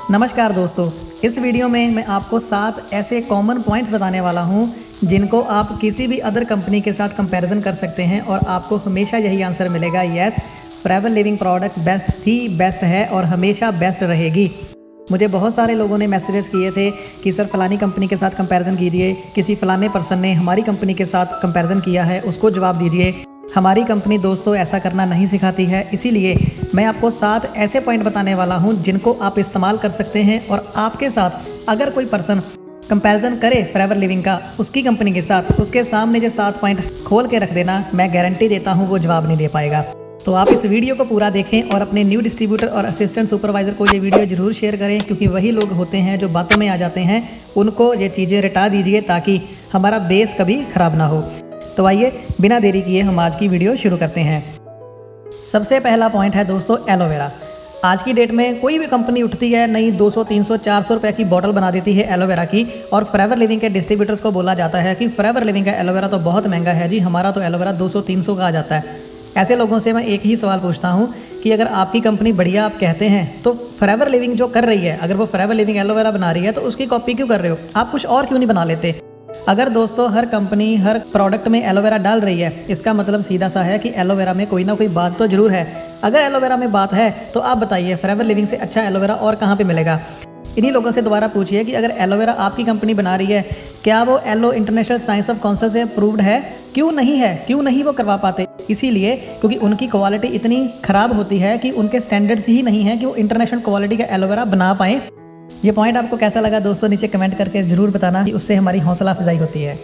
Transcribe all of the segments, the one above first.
नमस्कार दोस्तों, इस वीडियो में मैं आपको 7 ऐसे कॉमन पॉइंट्स बताने वाला हूं जिनको आप किसी भी अदर कंपनी के साथ कंपैरिजन कर सकते हैं और आपको हमेशा यही आंसर मिलेगा, yes forever living products best थी, बेस्ट है और हमेशा बेस्ट रहेगी। मुझे बहुत सारे लोगों ने मैसेजेस किए थे कि सर फलानी कंपनी के साथ कंपैरिजन कीजिए, किसी फलाने पर्सन ने हमारी कंपनी के साथ कंपैरिजन किया है उसको जवाब दीजिए। हमारी कंपनी दोस्तों ऐसा करना नहीं सिखाती है, इसीलिए मैं आपको 7 ऐसे पॉइंट बताने वाला हूं जिनको आप इस्तेमाल कर सकते हैं और आपके साथ अगर कोई पर्सन कंपैरिजन करे फॉरएवर लिविंग का उसकी कंपनी के साथ, उसके सामने जो 7 पॉइंट खोल के रख देना, मैं गारंटी देता हूं वो जवाब नहीं दे पाएगा। तो आप इस वीडियो को पूरा देखें और अपने न्यू डिस्ट्रीब्यूटर और असिस्टेंट सुपरवाइज़र को ये वीडियो जरूर शेयर करें, क्योंकि वही लोग होते हैं जो बातों में आ जाते हैं, उनको ये चीज़ें रटा दीजिए ताकि हमारा बेस कभी ख़राब ना हो। तो आइए बिना देरी किए हम आज की वीडियो शुरू करते हैं। सबसे पहला पॉइंट है दोस्तों एलोवेरा। आज की डेट में कोई भी कंपनी उठती है नई 200, 300, 400 रुपये की बॉटल बना देती है एलोवेरा की, और फॉरएवर लिविंग के डिस्ट्रीब्यूटर्स को बोला जाता है कि फॉरएवर लिविंग का एलोवेरा तो बहुत महंगा है जी, हमारा तो एलोवेरा 200, 300 का आ जाता है। ऐसे लोगों से मैं एक ही सवाल पूछता हूँ कि अगर आपकी कंपनी बढ़िया आप कहते हैं तो फॉरएवर लिविंग जो कर रही है, अगर वो फॉरएवर लिविंग एलोवेरा बना रही है तो उसकी कॉपी क्यों कर रहे हो? आप कुछ और क्यों नहीं बना लेते? अगर दोस्तों हर कंपनी हर प्रोडक्ट में एलोवेरा डाल रही है, इसका मतलब सीधा सा है कि एलोवेरा में कोई ना कोई बात तो जरूर है। अगर एलोवेरा में बात है तो आप बताइए फॉरएवर लिविंग से अच्छा एलोवेरा और कहाँ पे मिलेगा? इन्हीं लोगों से दोबारा पूछिए कि अगर एलोवेरा आपकी कंपनी बना रही है, क्या वो एलो इंटरनेशनल साइंस ऑफ काउंसिल से अप्रूव्ड है? क्यों नहीं है? क्यों नहीं वो करवा पाते? इसीलिए क्योंकि उनकी क्वालिटी इतनी ख़राब होती है कि उनके स्टैंडर्ड्स ही नहीं है कि वो इंटरनेशनल क्वालिटी का एलोवेरा बना पाएँ। ये पॉइंट आपको कैसा लगा दोस्तों नीचे कमेंट करके ज़रूर बताना, कि उससे हमारी हौसला अफजाई होती है।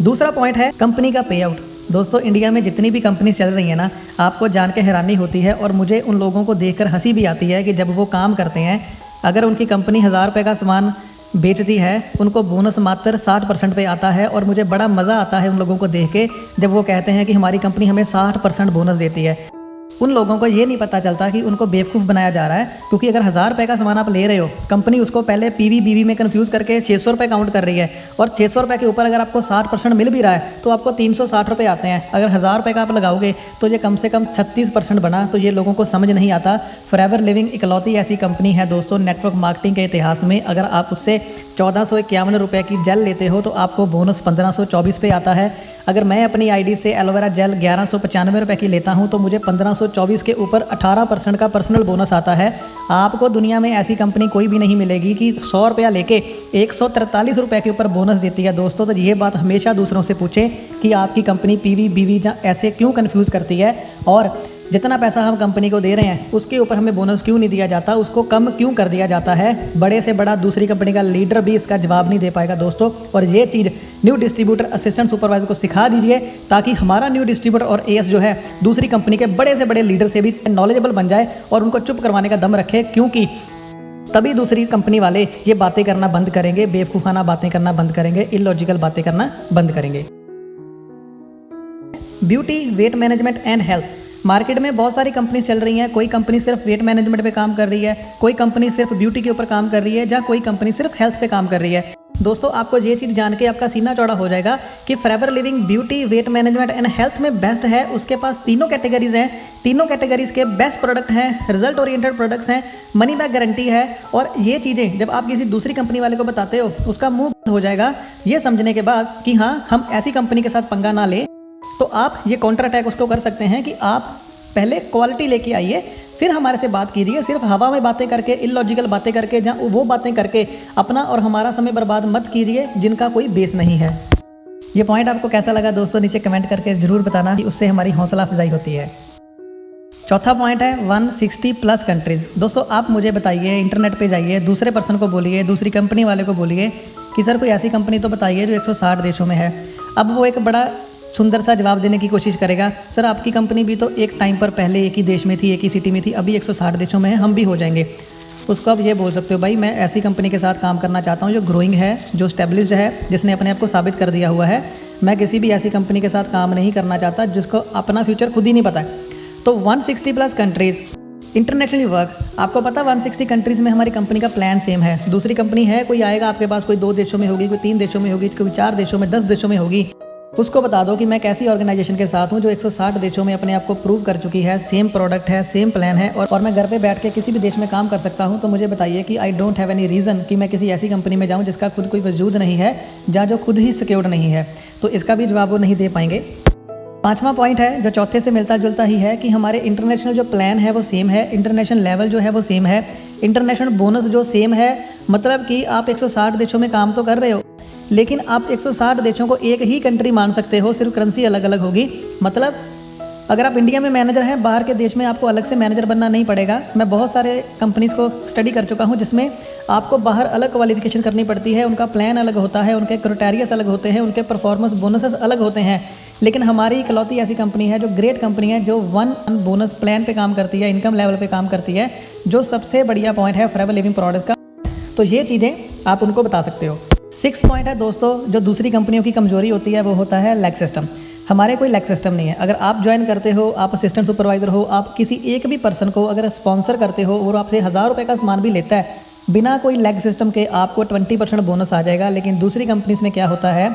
दूसरा पॉइंट है कंपनी का पे आउट। दोस्तों इंडिया में जितनी भी कंपनी चल रही है ना, आपको जान के हैरानी होती है और मुझे उन लोगों को देखकर हंसी भी आती है कि जब वो काम करते हैं, अगर उनकी कंपनी 1000 रुपये का सामान बेचती है, उनको बोनस मात्र 60% पे आता है। और मुझे बड़ा मज़ा आता है उन लोगों को देख के जब वो कहते हैं कि हमारी कंपनी हमें 60% बोनस देती है। उन लोगों को ये नहीं पता चलता कि उनको बेवकूफ़ बनाया जा रहा है, क्योंकि अगर 1000 रुपये का सामान आप ले रहे हो, कंपनी उसको पहले पीवी बीवी में कन्फ्यूज़ करके 600 रुपये काउंट कर रही है, और 600 रुपये के ऊपर अगर आपको 60% मिल भी रहा है तो आपको 360 रुपये आते हैं। अगर 1000 रुपये का आप लगाओगे तो ये कम से कम 36% बना। तो ये लोगों को समझ नहीं आता। फॉरएवर लिविंग इकलौती ऐसी कंपनी है दोस्तों नेटवर्क मार्केटिंग के इतिहास में, अगर आप उससे 1451 रुपये की जेल लेते हो तो आपको बोनस 1524 पे आता है। अगर मैं अपनी आईडी से एलोवेरा जेल 1195 रुपये की लेता हूं तो मुझे 1524 के ऊपर 18% का पर्सनल बोनस आता है। आपको दुनिया में ऐसी कंपनी कोई भी नहीं मिलेगी कि 100 रुपया लेके 143 रुपये के ऊपर बोनस देती है दोस्तों। तो ये बात हमेशा दूसरों से पूछें कि आपकी कंपनी पीवी बीवी ऐसे क्यों कन्फ्यूज़ करती है, और जितना पैसा हम कंपनी को दे रहे हैं उसके ऊपर हमें बोनस क्यों नहीं दिया जाता, उसको कम क्यों कर दिया जाता है। बड़े से बड़ा दूसरी कंपनी का लीडर भी इसका जवाब नहीं दे पाएगा दोस्तों। और ये चीज़ न्यू डिस्ट्रीब्यूटर असिस्टेंट सुपरवाइजर को सिखा दीजिए, ताकि हमारा न्यू डिस्ट्रीब्यूटर और एएस जो है दूसरी कंपनी के बड़े से बड़े लीडर से भी नॉलेजेबल बन जाए और उनको चुप करवाने का दम रखे, क्योंकि तभी दूसरी कंपनी वाले ये बातें करना बंद करेंगे, बेवकूफ़ाना बातें करना बंद करेंगे, इलॉजिकल बातें करना बंद करेंगे। Beauty, weight management and health. Market में बहुत सारी कंपनी चल रही हैं। कोई कंपनी सिर्फ वेट मैनेजमेंट पे काम कर रही है, कोई कंपनी सिर्फ ब्यूटी के ऊपर काम कर रही है, या कोई कंपनी सिर्फ हेल्थ पे काम कर रही है। दोस्तों आपको ये चीज़ जान के आपका सीना चौड़ा हो जाएगा कि forever living beauty, weight management and health में बेस्ट है। उसके पास तीनों कैटेगरीज हैं, तीनों कैटेगरीज के बेस्ट प्रोडक्ट हैं, रिजल्ट ओरिएंटेड प्रोडक्ट्स हैं, मनी बैक गारंटी है। और ये चीज़ें जब आप किसी दूसरी कंपनी वाले को बताते हो, उसका मुंह बंद हो जाएगा ये समझने के बाद कि हाँ हम ऐसी कंपनी के साथ पंगा ना लें। तो आप ये काउंटर अटैक उसको कर सकते हैं कि आप पहले क्वालिटी लेके आइए, फिर हमारे से बात कीजिए। सिर्फ हवा में बातें करके, इलॉजिकल बातें करके, जहाँ वो बातें करके अपना और हमारा समय बर्बाद मत कीजिए जिनका कोई बेस नहीं है। ये पॉइंट आपको कैसा लगा दोस्तों नीचे कमेंट करके ज़रूर बताना, कि उससे हमारी हौसला अफजाई होती है। चौथा पॉइंट है 160+ कंट्रीज़। दोस्तों आप मुझे बताइए, इंटरनेट पे जाइए, दूसरे पर्सन को बोलिए, दूसरी कंपनी वाले को बोलिए कि सर कोई ऐसी कंपनी तो बताइए जो 160 देशों में है। अब वो एक बड़ा सुंदर सा जवाब देने की कोशिश करेगा, सर आपकी कंपनी भी तो एक टाइम पर पहले एक ही देश में थी, एक ही सिटी में थी, अभी 160 देशों में है, हम भी हो जाएंगे। उसको आप ये बोल सकते हो, भाई मैं ऐसी कंपनी के साथ काम करना चाहता हूँ जो ग्रोइंग है, जो स्टेब्लिश्ड है, जिसने अपने आप को साबित कर दिया हुआ है। मैं किसी भी ऐसी कंपनी के साथ काम नहीं करना चाहता जिसको अपना फ्यूचर खुद ही नहीं पता है। तो 160+ कंट्रीज़ इंटरनेशनली वर्क। आपको पता 160 कंट्रीज़ में हमारी कंपनी का प्लान सेम है। दूसरी कंपनी है, कोई आएगा आपके पास, कोई 2 देशों में होगी, कोई 3 देशों में होगी, कोई 4 देशों में, 10 देशों में होगी। उसको बता दो कि मैं कैसी ऑर्गेनाइजेशन के साथ हूँ जो 160 देशों में अपने आप को प्रूव कर चुकी है, सेम प्रोडक्ट है, सेम प्लान है और मैं घर पे बैठ के किसी भी देश में काम कर सकता हूँ। तो मुझे बताइए कि I don't have any reason कि मैं किसी ऐसी कंपनी में जाऊँ जिसका खुद कोई वजूद नहीं है, जहाँ जो खुद ही सिक्योर्ड नहीं है। तो इसका भी जवाब वो नहीं दे पाएंगे। 5वां पॉइंट है जो चौथे से मिलता जुलता ही है कि हमारे इंटरनेशनल जो प्लान है वो सेम है, इंटरनेशनल लेवल जो है वो सेम है, इंटरनेशनल बोनस जो सेम है। मतलब कि आप 160 देशों में काम तो कर रहे हो, लेकिन आप 160 देशों को एक ही कंट्री मान सकते हो, सिर्फ करेंसी अलग अलग होगी। मतलब अगर आप इंडिया में मैनेजर हैं, बाहर के देश में आपको अलग से मैनेजर बनना नहीं पड़ेगा। मैं बहुत सारे कंपनीज़ को स्टडी कर चुका हूं जिसमें आपको बाहर अलग क्वालिफिकेशन करनी पड़ती है, उनका प्लान अलग होता है, उनके क्राइटेरियास अलग होते हैं, उनके परफॉर्मेंस बोनसेस अलग होते हैं। लेकिन हमारी इकलौती ऐसी कंपनी है जो ग्रेट कंपनी है, जो वन बोनस प्लान पे काम करती है, इनकम लेवल पे काम करती है, जो सबसे बढ़िया पॉइंट है फॉरएवर लिविंग प्रोडक्ट्स का। तो ये चीज़ें आप उनको बता सकते हो। 6 पॉइंट है दोस्तों, जो दूसरी कंपनियों की कमजोरी होती है वो होता है लैग सिस्टम। हमारे कोई लैग सिस्टम नहीं है। अगर आप ज्वाइन करते हो, आप असिस्टेंट सुपरवाइजर हो, आप किसी एक भी पर्सन को अगर स्पॉन्सर करते हो और आपसे 1000 रुपये का सामान भी लेता है बिना कोई लैग सिस्टम के, आपको 20% बोनस आ जाएगा। लेकिन दूसरी कंपनीज में क्या होता है,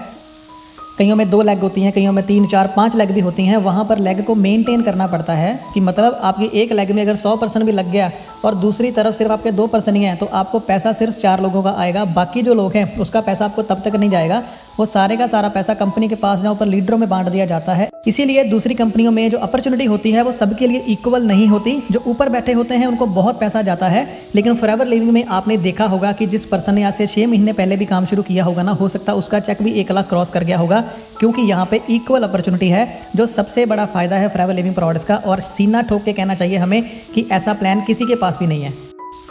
कईयों में 2 लेग होती हैं, कईयों में 3, 4, 5 लेग भी होती हैं। वहाँ पर लेग को मेंटेन करना पड़ता है कि मतलब आपकी एक लेग में अगर 100% भी लग गया और दूसरी तरफ सिर्फ आपके 2% ही हैं, तो आपको पैसा सिर्फ 4 लोगों का आएगा। बाकी जो लोग हैं उसका पैसा आपको तब तक नहीं जाएगा, वो सारे का सारा पैसा कंपनी के पास जहाँ ऊपर लीडरों में बांट दिया जाता है। इसीलिए दूसरी कंपनियों में जो अपॉर्चुनिटी होती है वो सबके लिए इक्वल नहीं होती। जो ऊपर बैठे होते हैं उनको बहुत पैसा जाता है, लेकिन फॉरएवर लिविंग में आपने देखा होगा कि जिस पर्सन ने आज से 6 महीने पहले भी काम शुरू किया होगा ना, हो सकता है उसका चेक भी 1 लाख क्रॉस कर गया होगा, क्योंकि यहाँ पे इक्वल अपॉर्चुनिटी है, जो सबसे बड़ा फायदा है फॉरएवर लिविंग प्रोडक्ट्स का। और सीना ठोक के कहना चाहिए हमें कि ऐसा प्लान किसी के पास भी नहीं है।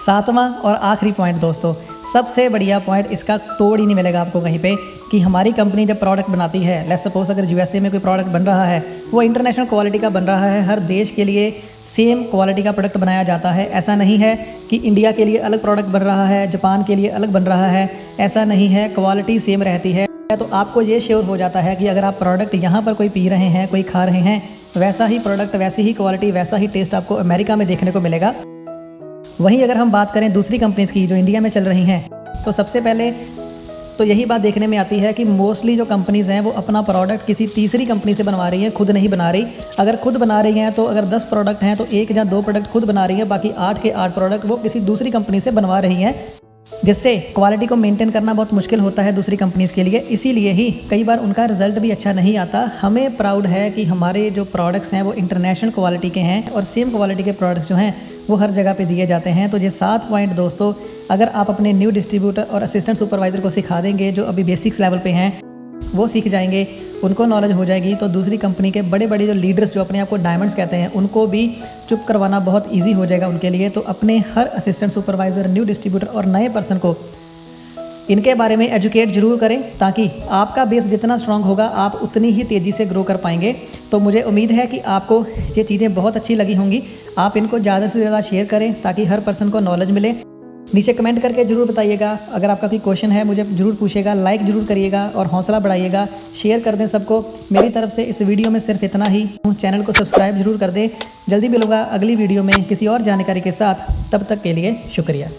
7वां और आखिरी पॉइंट दोस्तों, सबसे बढ़िया पॉइंट, इसका तोड़ ही नहीं मिलेगा आपको कहीं पे, कि हमारी कंपनी जब प्रोडक्ट बनाती है, लेट्स सपोज अगर यूएसए में कोई प्रोडक्ट बन रहा है, वो इंटरनेशनल क्वालिटी का बन रहा है, हर देश के लिए सेम क्वालिटी का प्रोडक्ट बनाया जाता है। ऐसा नहीं है कि इंडिया के लिए अलग प्रोडक्ट बन रहा है, जापान के लिए अलग बन रहा है, ऐसा नहीं है, क्वालिटी सेम रहती है। तो आपको ये श्योर हो जाता है कि अगर आप प्रोडक्ट यहाँ पर कोई पी रहे हैं, कोई खा रहे हैं, वैसा ही प्रोडक्ट, वैसी ही क्वालिटी, वैसा ही टेस्ट आपको अमेरिका में देखने को मिलेगा। वहीं अगर हम बात करें दूसरी कंपनीज की जो इंडिया में चल रही हैं, तो सबसे पहले तो यही बात देखने में आती है कि मोस्टली जो कंपनीज़ हैं वो अपना प्रोडक्ट किसी तीसरी कंपनी से बनवा रही हैं, खुद नहीं बना रही। अगर खुद बना रही हैं तो अगर 10 प्रोडक्ट हैं तो 1 या 2 प्रोडक्ट खुद बना रही हैं, बाकी 8 के 8 प्रोडक्ट वो किसी दूसरी कंपनी से बनवा रही हैं, जिससे क्वालिटी को मेंटेन करना बहुत मुश्किल होता है दूसरी कंपनीज़ के लिए। इसीलिए ही कई बार उनका रिजल्ट भी अच्छा नहीं आता। हमें प्राउड है कि हमारे जो प्रोडक्ट्स हैं वो इंटरनेशनल क्वालिटी के हैं और सेम क्वालिटी के प्रोडक्ट्स जो हैं वो हर जगह पे दिए जाते हैं। तो ये 7 पॉइंट दोस्तों, अगर आप अपने न्यू डिस्ट्रीब्यूटर और असिस्टेंट सुपरवाइज़र को सिखा देंगे, जो अभी बेसिक्स लेवल पे हैं वो सीख जाएंगे, उनको नॉलेज हो जाएगी, तो दूसरी कंपनी के बड़े बड़े जो लीडर्स जो अपने आप को डायमंड्स कहते हैं, उनको भी चुप करवाना बहुत ईजी हो जाएगा उनके लिए। तो अपने हर असिस्टेंट सुपरवाइज़र, न्यू डिस्ट्रीब्यूटर और नए पर्सन को इनके बारे में एजुकेट जरूर करें, ताकि आपका बेस जितना स्ट्रांग होगा आप उतनी ही तेज़ी से ग्रो कर पाएंगे। तो मुझे उम्मीद है कि आपको ये चीज़ें बहुत अच्छी लगी होंगी। आप इनको ज़्यादा से ज़्यादा शेयर करें ताकि हर पर्सन को नॉलेज मिले। नीचे कमेंट करके जरूर बताइएगा, अगर आपका कोई क्वेश्चन है मुझे जरूर पूछेगा, लाइक जरूर करिएगा और हौसला बढ़ाइएगा, शेयर कर दें सबको। मेरी तरफ से इस वीडियो में सिर्फ इतना ही। चैनल को सब्सक्राइब जरूर कर दें। जल्दी मिलूंगा अगली वीडियो में किसी और जानकारी के साथ, तब तक के लिए शुक्रिया।